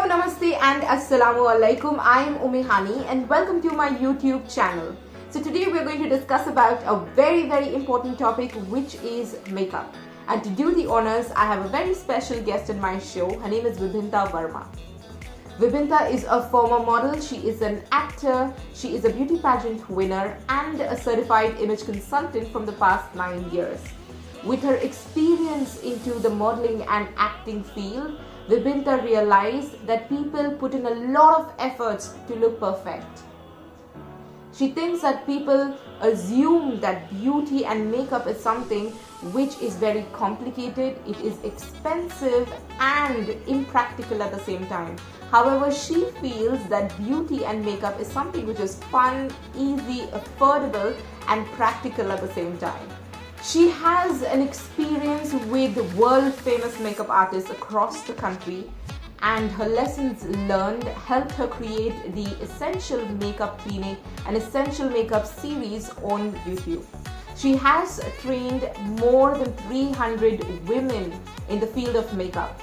Hello, Namaste and Assalamu Alaikum. I am Hani and welcome to my YouTube channel. So today we're going to discuss about a very important topic, which is makeup. And to do the honors, I have a very special guest in my show. Her name is Vibhinta Verma. Vibhinta is a former model, she is an actor, she is a beauty pageant winner and a certified image consultant from the past 9 years. With her experience into the modeling and acting field, Vibhinta realized that people put in a lot of efforts to look perfect. She thinks that people assume that beauty and makeup is something which is very complicated, it is expensive and impractical at the same time. However, she feels that beauty and makeup is something which is fun, easy, affordable and practical at the same time. She has an experience with world famous makeup artists across the country, and her lessons learned helped her create the Essential Makeup Clinic, an essential makeup series on YouTube. She has trained more than 300 women in the field of makeup.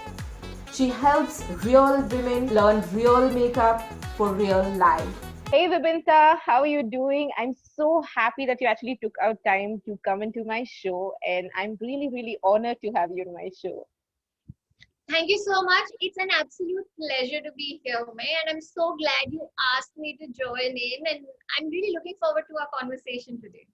She helps real women learn real makeup for real life. Hey Vibhinta, how are you doing? I'm so happy that you actually took out time to come into my show, and I'm really honored to have you in my show. Thank you so much. It's an absolute pleasure to be here, May, and I'm so glad you asked me to join in, and I'm really looking forward to our conversation today.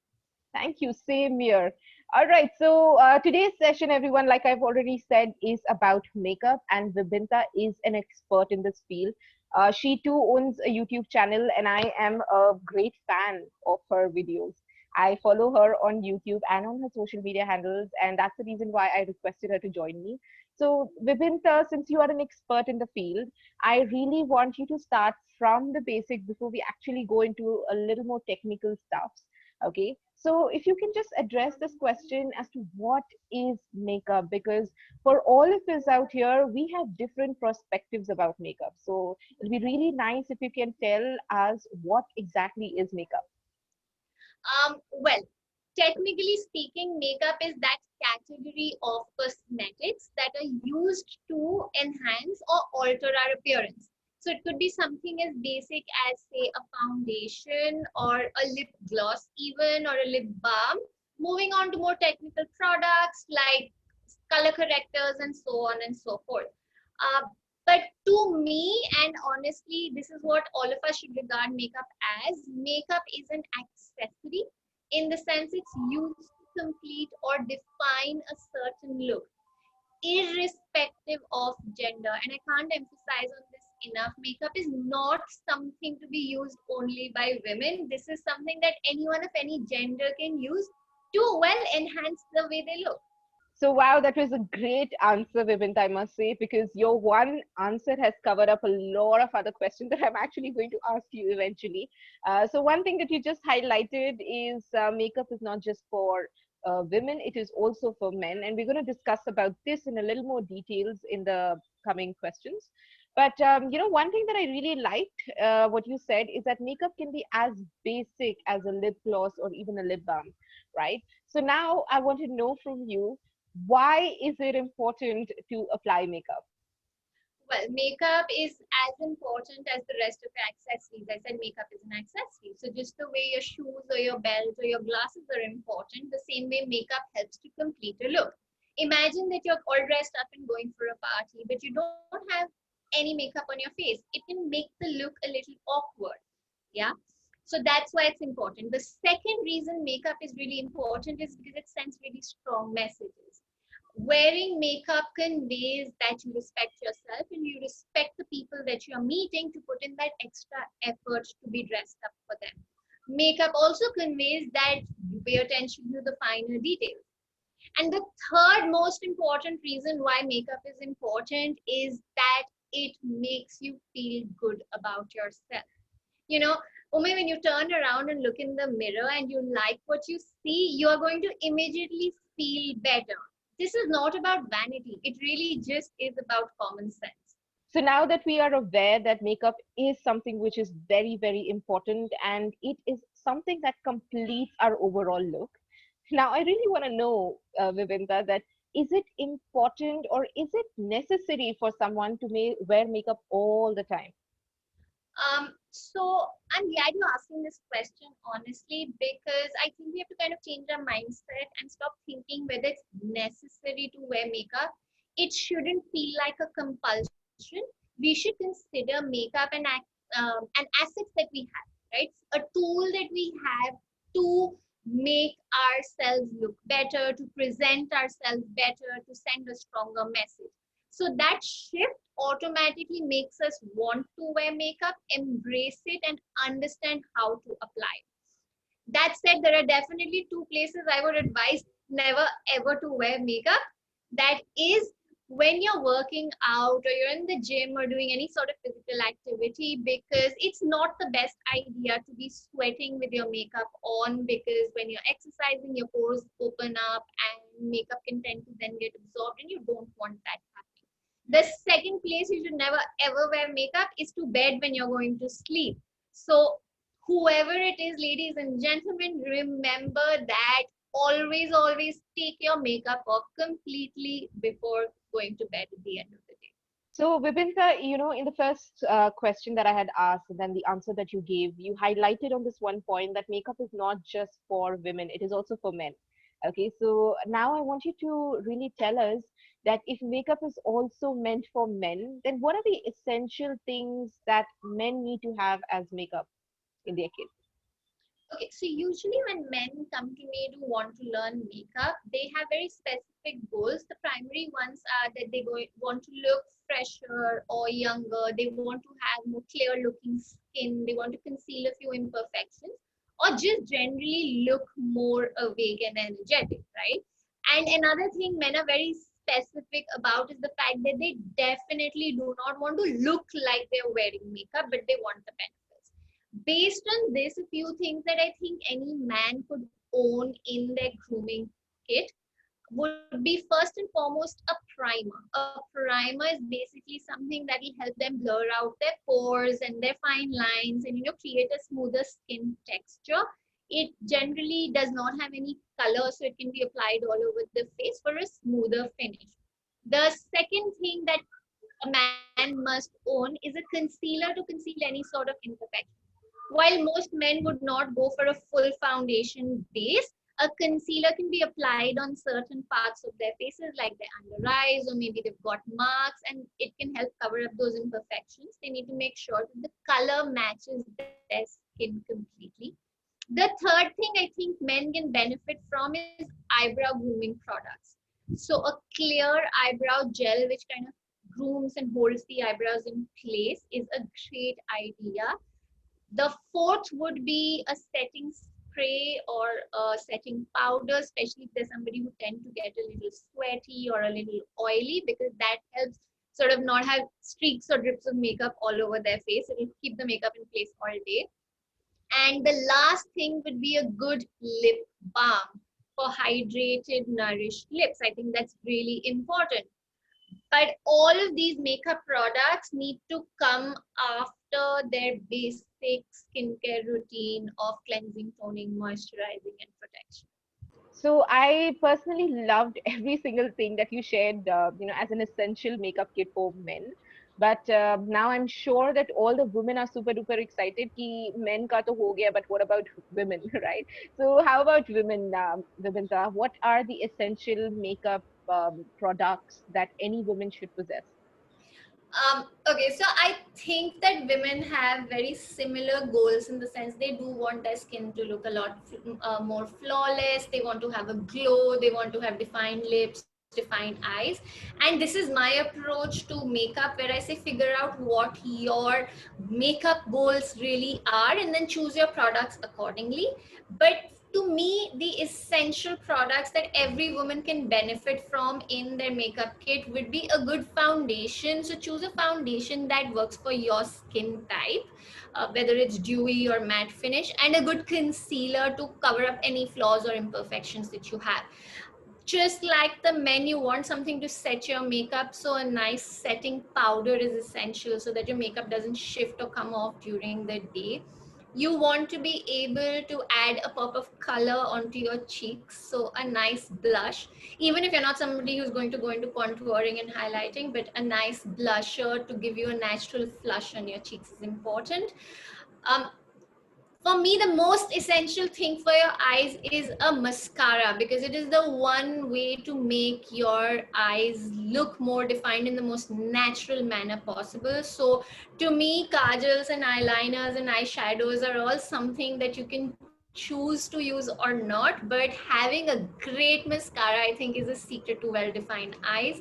Thank you. Same here. All right. So today's session, everyone, like I've already said, is about makeup, and Vibhinta is an expert in this field. She too owns a YouTube channel, and I am a great fan of her videos. I follow her on YouTube and on her social media handles, and that's the reason why I requested her to join me. So, Vibhinta, since you are an expert in the field, I really want you to start from the basics before we actually go into a little more technical stuff. Okay, so if you can just address this question as to what is makeup, because for all of us out here, we have different perspectives about makeup. So it'll be really nice if you can tell us what exactly is makeup. Well, technically speaking, makeup is that category of cosmetics that are used to enhance or alter our appearance. So it could be something as basic as, say, a foundation or a lip gloss, even, or a lip balm. Moving on to more technical products like color correctors and so on and so forth. Uh, but to me, and honestly, this is what all of us should regard makeup as. Makeup is an accessory in the sense it's used to complete or define a certain look, irrespective of gender. And I can't emphasize on this enough. Makeup is not something to be used only by women. This is something that anyone of any gender can use to well enhance the way they look. So, wow, that was a great answer, Vibhinta, I must say, because your one answer has covered up a lot of other questions that I'm actually going to ask you eventually. So, one thing that you just highlighted is makeup is not just for women, it is also for men. And we're going to discuss about this in a little more details in the coming questions. But, one thing that I really liked what you said is that makeup can be as basic as a lip gloss or even a lip balm, right? So now I want to know from you, why is it important to apply makeup? Well, makeup is as important as the rest of the accessories. I said makeup is an accessory. So just the way your shoes or your belt or your glasses are important, the same way makeup helps to complete a look. Imagine that you're all dressed up and going for a party, but you don't have any makeup on your face. It can make the look a little awkward. Yeah. So that's why it's important. The second reason makeup is really important is because it sends really strong messages. Wearing makeup conveys that you respect yourself and you respect the people that you're meeting to put in that extra effort to be dressed up for them. Makeup also conveys that you pay attention to the finer details. And the third most important reason why makeup is important is that it makes you feel good about yourself. You know, Ume, when you turn around and look in the mirror and you like what you see, you are going to immediately feel better. This is not about vanity. It really just is about common sense. So now that we are aware that makeup is something which is very important, and it is something that completes our overall look. Now I really want to know, Vibhinta, that is it important or is it necessary for someone to wear makeup all the time? So I'm glad you're asking this question honestly, because I think we have to kind of change our mindset and stop thinking whether it's necessary to wear makeup. It shouldn't feel like a compulsion. We should consider makeup an asset that we have, right? A tool that we have to make ourselves look better, to present ourselves better, to send a stronger message. So that shift automatically makes us want to wear makeup, embrace it, and understand how to apply it. That said, there are definitely two places I would advise never ever to wear makeup. That is when you're working out or you're in the gym or doing any sort of physical activity, because it's not the best idea to be sweating with your makeup on, because when you're exercising, your pores open up and makeup can tend to then get absorbed, and you don't want that happening. The second place you should never ever wear makeup is to bed when you're going to sleep. So whoever it is, ladies and gentlemen, remember that always take your makeup off completely before going to bed at the end of the day. So, Vibhinta, in the first question that I had asked, and then the answer that you gave, you highlighted on this one point that makeup is not just for women, it is also for men. Okay, so now I want you to really tell us that if makeup is also meant for men, then what are the essential things that men need to have as makeup in their kit? Okay, so usually when men come to me to want to learn makeup, they have very specific goals. The primary ones are that want to look fresher or younger. They want to have more clear looking skin. They want to conceal a few imperfections, or just generally look more awake and energetic, right? And another thing men are very specific about is the fact that they definitely do not want to look like they're wearing makeup, but they want the benefits. Based on this, a few things that I think any man could own in their grooming kit would be first and foremost a primer. A primer is basically something that will help them blur out their pores and their fine lines and create a smoother skin texture. It generally does not have any color, so it can be applied all over the face for a smoother finish. The second thing that a man must own is a concealer to conceal any sort of imperfection. While most men would not go for a full foundation base, a concealer can be applied on certain parts of their faces, like their under eyes, or maybe they've got marks, and it can help cover up those imperfections. They need to make sure that the color matches their skin completely. The third thing I think men can benefit from is eyebrow grooming products. So, a clear eyebrow gel, which kind of grooms and holds the eyebrows in place, is a great idea. The fourth would be a setting spray or a setting powder, especially if there's somebody who tend to get a little sweaty or a little oily, because that helps sort of not have streaks or drips of makeup all over their face. It'll keep the makeup in place all day. And the last thing would be a good lip balm for hydrated, nourished lips. I think that's really important. But all of these makeup products need to come after their basic skincare routine of cleansing, toning, moisturizing, and protection. So I personally loved every single thing that you shared, as an essential makeup kit for men. But now I'm sure that all the women are super duper excited. Ki men ka to ho gaya, but what about women, right? So how about women, Vibhinta? What are the essential makeup products that any woman should possess? Okay, so I think that women have very similar goals in the sense they do want their skin to look a lot more flawless. They want to have a glow. They want to have defined lips, defined eyes. And this is my approach to makeup, where I say figure out what your makeup goals really are and then choose your products accordingly. But to me, the essential products that every woman can benefit from in their makeup kit would be a good foundation. So choose a foundation that works for your skin type, whether it's dewy or matte finish, and a good concealer to cover up any flaws or imperfections that you have. Just like the men, you want something to set your makeup, so a nice setting powder is essential so that your makeup doesn't shift or come off during the day. You want to be able to add a pop of color onto your cheeks, so a nice blush. Even if you're not somebody who's going to go into contouring and highlighting, but a nice blusher to give you a natural flush on your cheeks is important. um, for me, the most essential thing for your eyes is a mascara, because it is the one way to make your eyes look more defined in the most natural manner possible. So to me, kajals and eyeliners and eyeshadows are all something that you can choose to use or not, but having a great mascara, I think, is a secret to well defined eyes,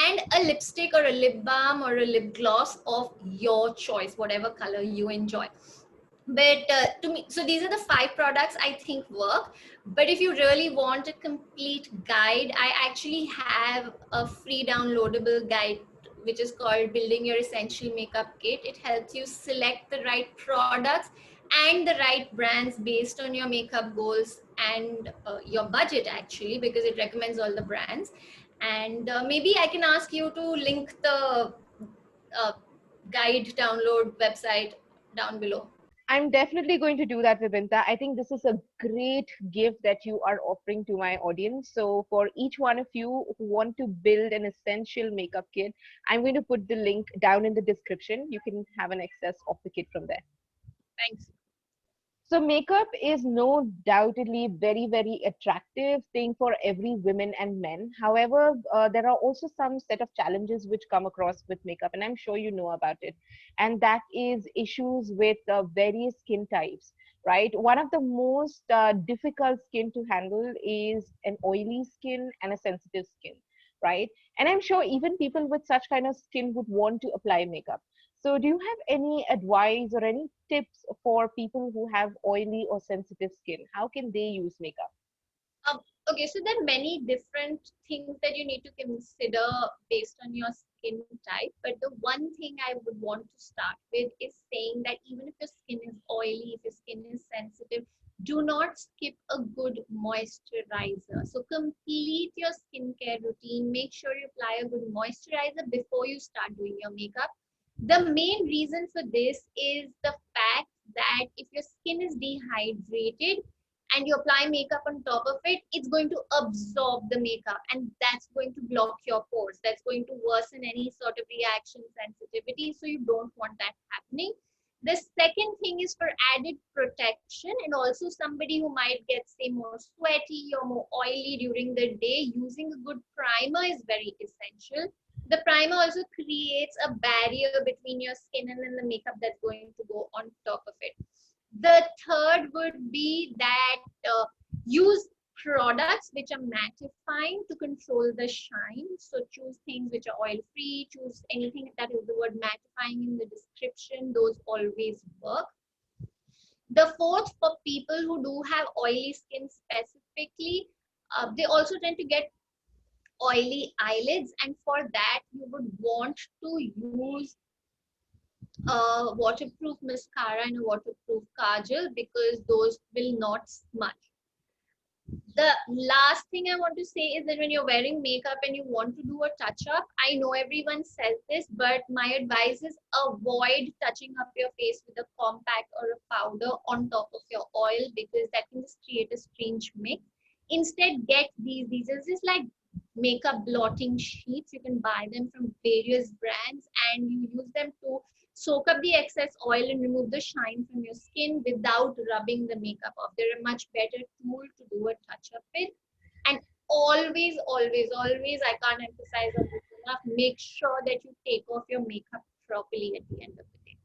and a lipstick or a lip balm or a lip gloss of your choice, whatever color you enjoy. But to me, so these are the 5 products I think work. But if you really want a complete guide, I actually have a free downloadable guide which is called Building Your Essential Makeup Kit. It helps you select the right products and the right brands based on your makeup goals and your budget, actually, because it recommends all the brands. And maybe I can ask you to link the uh, guide download website down below. I'm definitely going to do that, Vibhinta. I think this is a great gift that you are offering to my audience. So, for each one of you who want to build an essential makeup kit, I'm going to put the link down in the description. You can have an access of the kit from there. Thanks. So makeup is no doubtedly very, very attractive thing for every women and men. However, there are also some set of challenges which come across with makeup, and I'm sure you know about it. And that is issues with various skin types, right? One of the most difficult skin to handle is an oily skin and a sensitive skin, right? And I'm sure even people with such kind of skin would want to apply makeup. So, do you have any advice or any tips for people who have oily or sensitive skin? How can they use makeup? Um, okay, so there are many different things that you need to consider based on your skin type. But the one thing I would want to start with is saying that even if your skin is oily, if your skin is sensitive, do not skip a good moisturizer. So complete your skincare routine. Make sure you apply a good moisturizer before you start doing your makeup. The main reason for this is the fact that if your skin is dehydrated and you apply makeup on top of it, it's going to absorb the makeup, and that's going to block your pores. That's going to worsen any sort of reaction sensitivity. So you don't want that happening. The second thing is for added protection, and also somebody who might get, say, more sweaty or more oily during the day, using a good primer is very essential. The primer also creates a barrier between your skin and then the makeup that's going to go on top of it. The third would be that use products which are mattifying to control the shine. So choose things which are oil free, choose anything that is the word mattifying in the description. Those always work. The fourth, for people who do have oily skin specifically, they also tend to get oily eyelids, and for that you would want to use a waterproof mascara and a waterproof kajal, because those will not smudge. The last thing I want to say is that when you're wearing makeup and you want to do a touch up, I know everyone says this, but my advice is avoid touching up your face with a compact or a powder on top of your oil, because that can just create a strange mix. Instead, get these are just like makeup blotting sheets. You can buy them from various brands, and you use them to soak up the excess oil and remove the shine from your skin without rubbing the makeup off. They're a much better tool to do a touch up with. And always, always, always, I can't emphasize on this enough, make sure that you take off your makeup properly at the end of the day.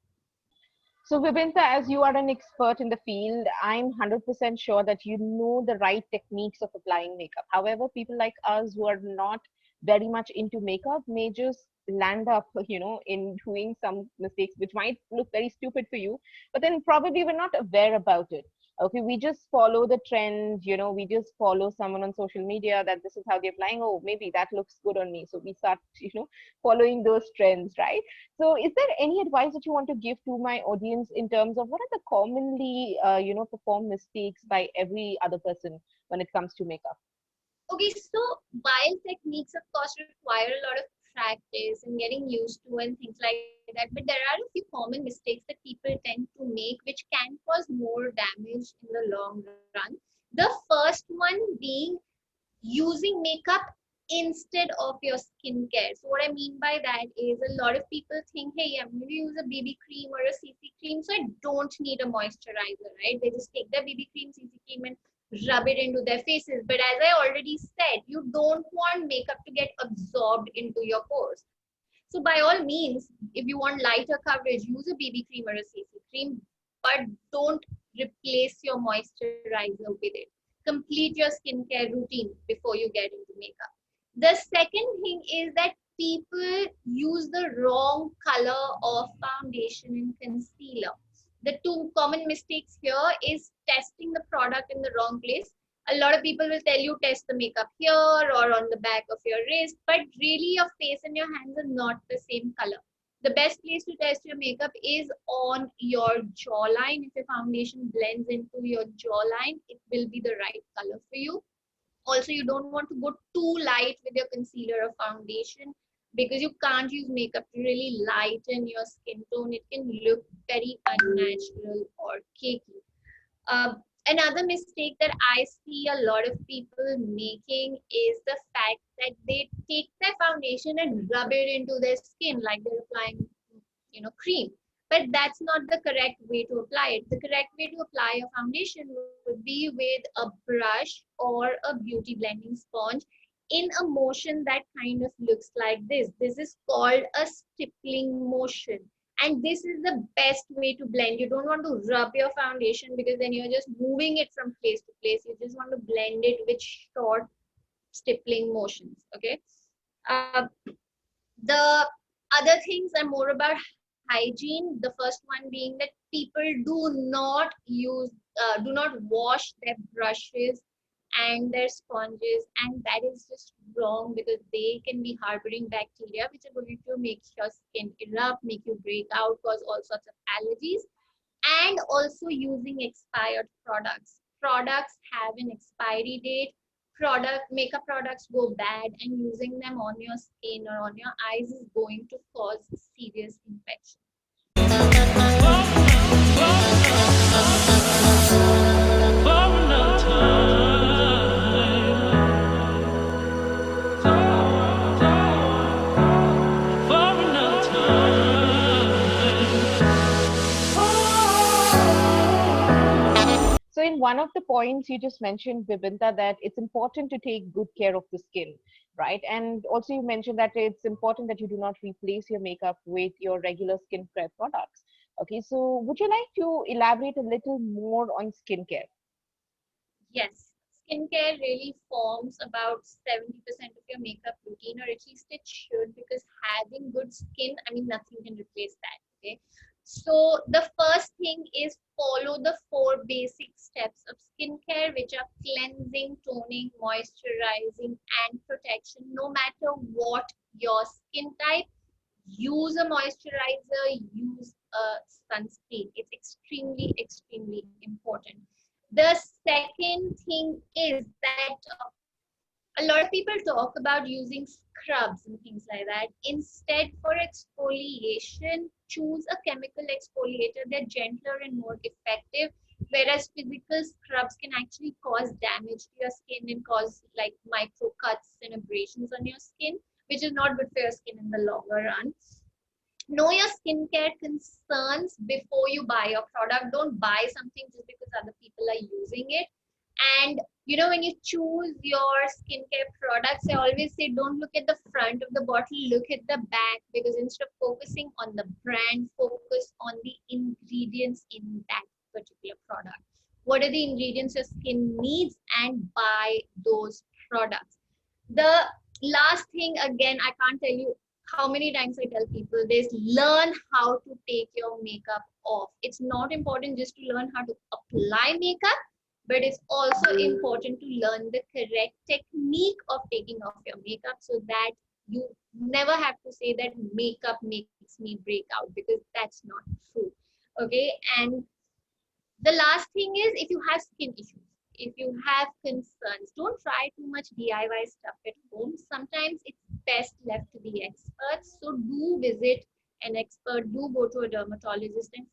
So, Vibhinta, as you are an expert in the field, I'm 100% sure that you know the right techniques of applying makeup. However, people like us who are not very much into makeup may just land up, in doing some mistakes which might look very stupid for you, but then probably we're not aware about it. Okay, we just follow the trend, we just follow someone on social media that this is how they're applying. Oh, maybe that looks good on me. So we start, following those trends, right? So, is there any advice that you want to give to my audience in terms of what are the commonly, performed mistakes by every other person when it comes to makeup? Okay, so while techniques, of course, require a lot of practice and getting used to and things like that, that, but there are a few common mistakes that people tend to make which can cause more damage in the long run. The first one being using makeup instead of your skincare. So what I mean by that is a lot of people think, hey, I'm going to use a BB cream or a CC cream, so I don't need a moisturizer, right? They just take their BB cream, CC cream and rub it into their faces. But as I already said, you don't want makeup to get absorbed into your pores. So by all means, if you want lighter coverage, use a BB cream or a CC cream, but don't replace your moisturizer with it. Complete your skincare routine before you get into makeup. The second thing is that people use the wrong color of foundation and concealer. The two common mistakes here is testing the product in the wrong place. A lot of people will tell you test the makeup here or on the back of your wrist, but really your face and your hands are not the same color. The best place to test your makeup is on your jawline. If your foundation blends into your jawline, it will be the right color for you. Also, you don't want to go too light with your concealer or foundation because you can't use makeup to really lighten your skin tone. It can look very unnatural or cakey. Another mistake that I see a lot of people making is the fact that they take their foundation and rub it into their skin like they're applying, cream. But that's not the correct way to apply it. The correct way to apply your foundation would be with a brush or a beauty blending sponge in a motion that kind of looks like this. This is called a stippling motion. And this is the best way to blend. You don't want to rub your foundation because then you're just moving it from place to place. You just want to blend it with short stippling motions. Okay. The other things are more about hygiene. The first one being that people do not wash their brushes and their sponges, and that is just wrong because they can be harboring bacteria which are going to make your skin erupt, make you break out, cause all sorts of allergies. And also using expired products. Products have an expiry date. Makeup products go bad, and using them on your skin or on your eyes is going to cause serious infection. So, in one of the points you just mentioned, Vibhinta, that it's important to take good care of the skin, right? And also, you mentioned that it's important that you do not replace your makeup with your regular skincare products. Okay, so would you like to elaborate a little more on skincare? Yes, skincare really forms about 70% of your makeup routine, or at least it should, because having good skin, I mean, nothing can replace that. Okay. So the first thing is follow the 4 basic steps of skincare, which are cleansing, toning, moisturizing, and protection. No matter what your skin type, use a moisturizer, use a sunscreen. It's extremely, extremely important. The second thing is that a lot of people talk about using scrubs and things like that. Instead, for exfoliation, choose a chemical exfoliator. They're gentler and more effective, whereas physical scrubs can actually cause damage to your skin and cause like micro cuts and abrasions on your skin, which is not good for your skin in the longer run. Know your skincare concerns before you buy your product. Don't buy something just because other people are using it. And when you choose your skincare products, I always say don't look at the front of the bottle, look at the back, because instead of focusing on the brand, focus on the ingredients in that particular product. What are the ingredients your skin needs, and buy those products. The last thing, again, I can't tell you how many times I tell people this: learn how to take your makeup off. It's not important just to learn how to apply makeup, but it's also important to learn the correct technique of taking off your makeup so that you never have to say that makeup makes me break out, because that's not true. Okay. And the last thing is, if you have skin issues, if you have concerns, don't try too much DIY stuff at home. Sometimes it's best left to the experts. So do visit an expert do go to a dermatologist and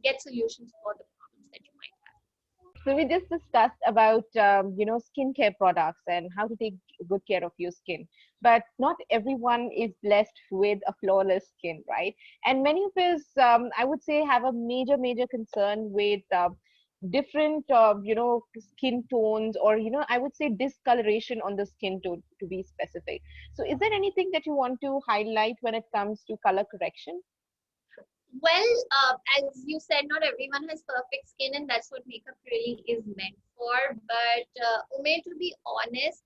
get solutions for the problems that you might have. So we just discussed about skincare products and how to take good care of your skin. But not everyone is blessed with a flawless skin, right? And many of us, I would say, have a major concern with different skin tones, or I would say discoloration on the skin tone, to be specific. So is there anything that you want to highlight when it comes to color correction? Well, as you said, not everyone has perfect skin, and that's what makeup really is meant for. But Ume, to be honest,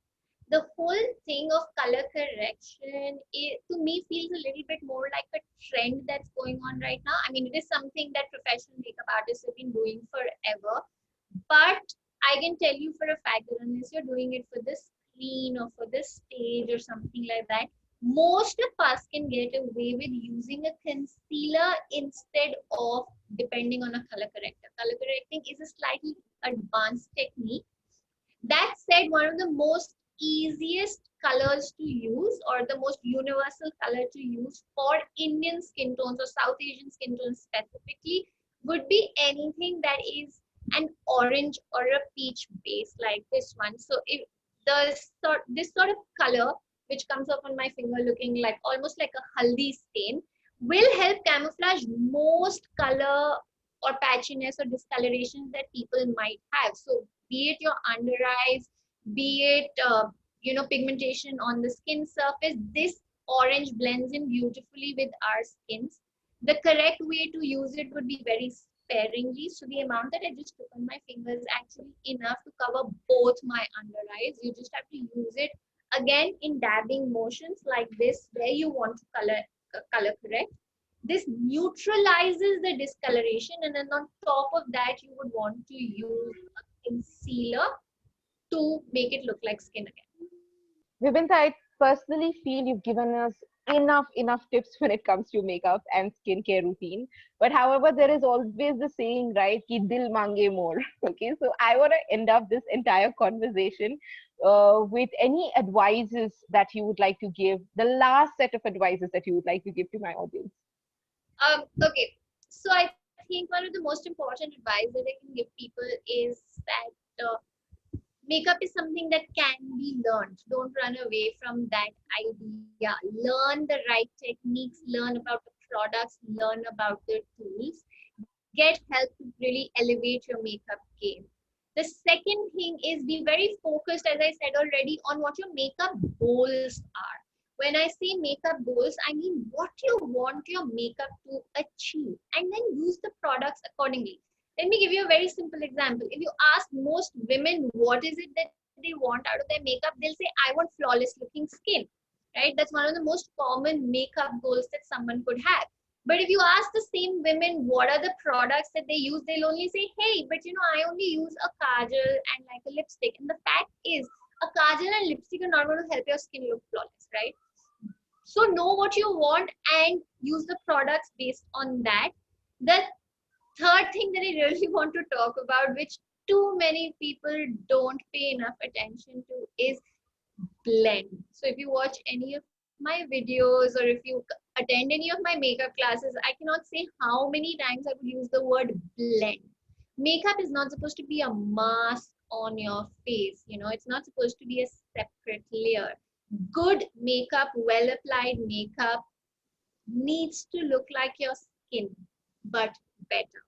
the whole thing of color correction, to me, feels a little bit more like a trend that's going on right now. I mean, it is something that professional makeup artists have been doing forever. But I can tell you for a fact that unless you're doing it for this screen or for this stage or something like that, most of us can get away with using a concealer instead of depending on a color corrector. Color correcting is a slightly advanced technique. That said, one of the most easiest colors to use, or the most universal color to use for Indian skin tones or South Asian skin tones specifically, would be anything that is an orange or a peach base like this one. So if this sort of color, which comes up on my finger looking like almost like a haldi stain, will help camouflage most color or patchiness or discolorations that people might have. So be it your under eyes, be it pigmentation on the skin surface, this orange blends in beautifully with our skins. The correct way to use it would be very sparingly. So the amount that I just took on my finger is actually enough to cover both my under eyes. You just have to use it again in dabbing motions like this, where you want to color correct. This neutralizes the discoloration, and then on top of that, you would want to use a concealer to make it look like skin again. Vibhinta, I personally feel you've given us enough tips when it comes to makeup and skincare routine. But however, there is always the saying, right, ki dil mange more. Okay, so I want to end up this entire conversation with any advices that you would like to give, the last set of advices that you would like to give to my audience. Okay, so I think one of the most important advice that I can give people is that makeup is something that can be learned. Don't run away from that idea. Learn the right techniques, learn about the products, learn about the tools. Get help to really elevate your makeup game. The second thing is be very focused, as I said already, on what your makeup goals are. When I say makeup goals, I mean what you want your makeup to achieve, and then use the products accordingly. Let me give you a very simple example. If you ask most women what is it that they want out of their makeup, they'll say, I want flawless looking skin. Right? That's one of the most common makeup goals that someone could have. But if you ask the same women what are the products that they use, they'll only say, hey, but I only use a kajal and like a lipstick. And the fact is, a kajal and lipstick are not going to help your skin look flawless, right? So know what you want and use the products based on that. The third thing that I really want to talk about, which too many people don't pay enough attention to, is blend. So if you watch any of my videos, or if you attend any of my makeup classes, I cannot say how many times I would use the word blend. Makeup is not supposed to be a mask on your face. It's not supposed to be a separate layer. Good makeup, well applied makeup, needs to look like your skin, but better,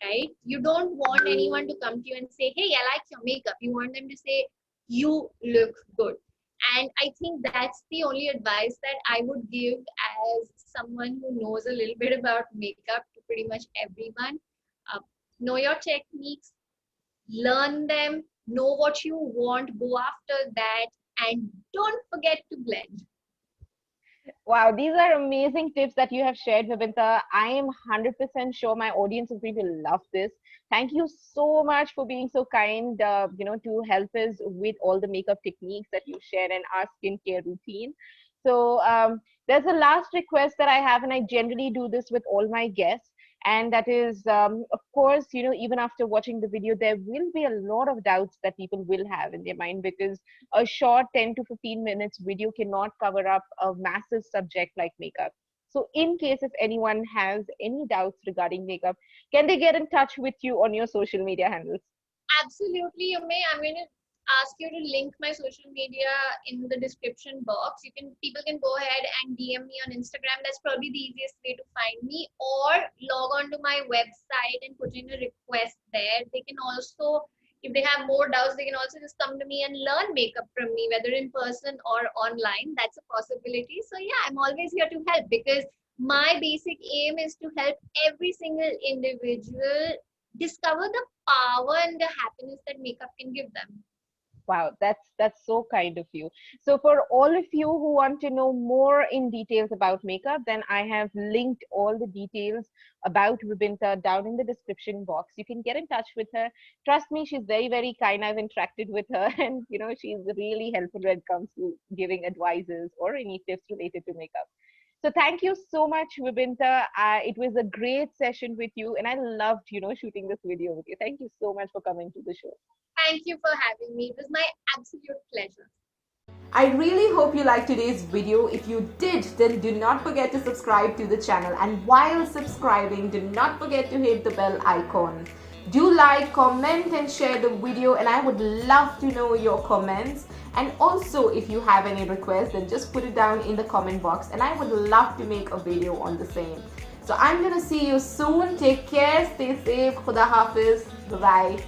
right? You don't want anyone to come to you and say, hey, I like your makeup. You want them to say, you look good. And I think that's the only advice that I would give as someone who knows a little bit about makeup to pretty much everyone. Know your techniques, learn them, know what you want, go after that, and don't forget to blend. Wow, these are amazing tips that you have shared, Vibhinta. I am 100% sure my audience is going to love this. Thank you so much for being so kind, to help us with all the makeup techniques that you share and our skincare routine. So there's a last request that I have, and I generally do this with all my guests. And that is, of course, even after watching the video, there will be a lot of doubts that people will have in their mind, because a short 10 to 15 minutes video cannot cover up a massive subject like makeup. So in case if anyone has any doubts regarding makeup, can they get in touch with you on your social media handles? Absolutely, you may. I'm going to ask you to link my social media in the description box. People can go ahead and DM me on Instagram. That's probably the easiest way to find me, or log on to my website and put in a request there. They can also, if they have more doubts, they can also just come to me and learn makeup from me, whether in person or online. That's a possibility. So yeah, I'm always here to help, because my basic aim is to help every single individual discover the power and the happiness that makeup can give them. Wow, that's so kind of you. So for all of you who want to know more in details about makeup, then I have linked all the details about Vibhinta down in the description box. You can get in touch with her. Trust me, she's very, very kind. I've interacted with her, and she's really helpful when it comes to giving advices or any tips related to makeup. So thank you so much, Vibhinta. It was a great session with you, and I loved, shooting this video with you. Thank you so much for coming to the show. Thank you for having me. It was my absolute pleasure. I really hope you liked today's video. If you did, then do not forget to subscribe to the channel, and while subscribing, do not forget to hit the bell icon. Do like, comment and share the video, and I would love to know your comments. And also, if you have any requests, then just put it down in the comment box, and I would love to make a video on the same. So I'm gonna see you soon. Take care, stay safe, Khuda Hafiz, bye bye.